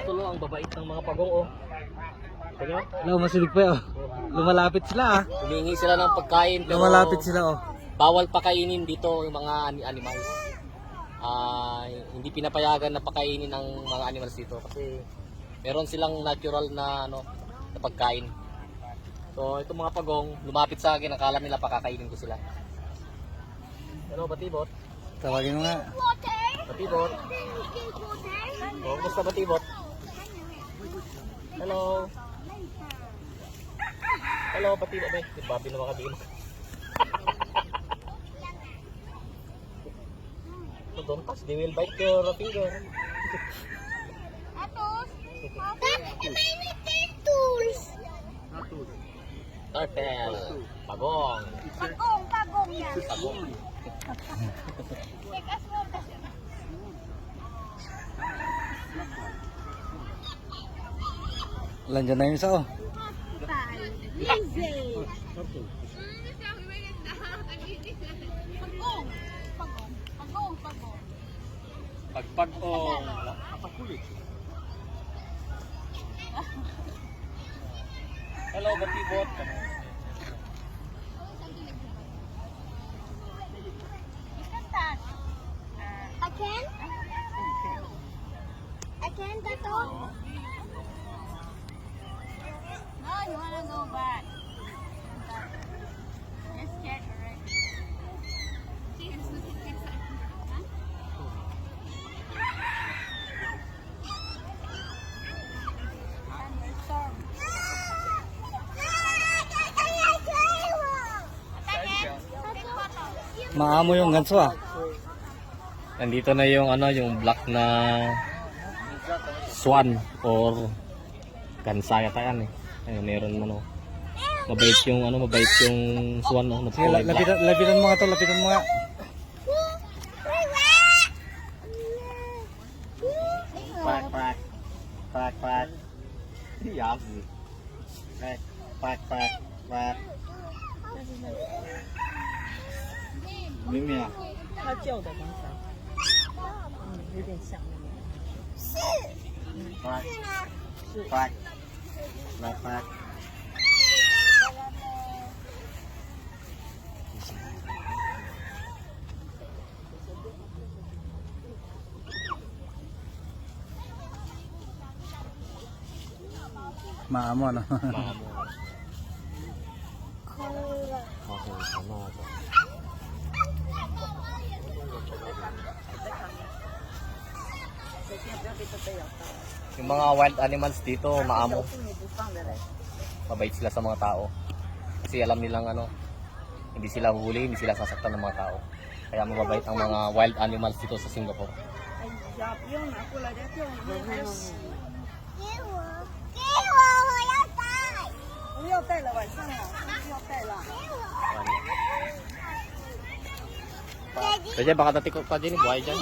tulo ang babait ng mga pagong oh. Tingnan nyo? Hello, masilig pa oh. Lumalapit sila ah. Humingi sila ng pagkain pero Lumalapit sila oh. bawal pakainin dito yung mga animals. Hindi pinapayagan na pakainin ng mga animals dito kasi meron silang natural na na pagkain. So itong mga pagong lumapit sa akin, akala nila pakakainin ko sila. Hello, Batibot. Tawagin mo nga. Batibot. Oh, kumusta Batibot? Hello. Hello, Batibot. May Bobby na makabigin. So don't touch, they will bite your finger. Turtle. Pagong. Pagong yan. Pagong. Landiyan na yung isa oh. Easy. Pagong. Pagpagong. Hello, Batibot. Again, that's all. No, you wanna go back. You're scared already. Thunderstorm. Maamo yung ganso ah. Nandito na yung yung black na swan or gansa yata yan eh. Ayun, meron mabait yung swan no. Sige, lapitan mo nga to, lapitan mo nga. Pak. Yes. Pak. 明明啊。它叫的刚才，有点像那个。 Pak. Maamo no. Yung mga wild animals dito, maamo. Mabait sila sa mga tao. Kasi alam nilang hindi sila huhuli, hindi sila sasaktan ng mga tao. Kaya mababait ang mga wild animals dito sa Singapore. 哎呀，不用拿过来的，这种还要洗。不要带了，晚上了，不要带了。 Kaya baka tatikot pa dyan, buhay dyan.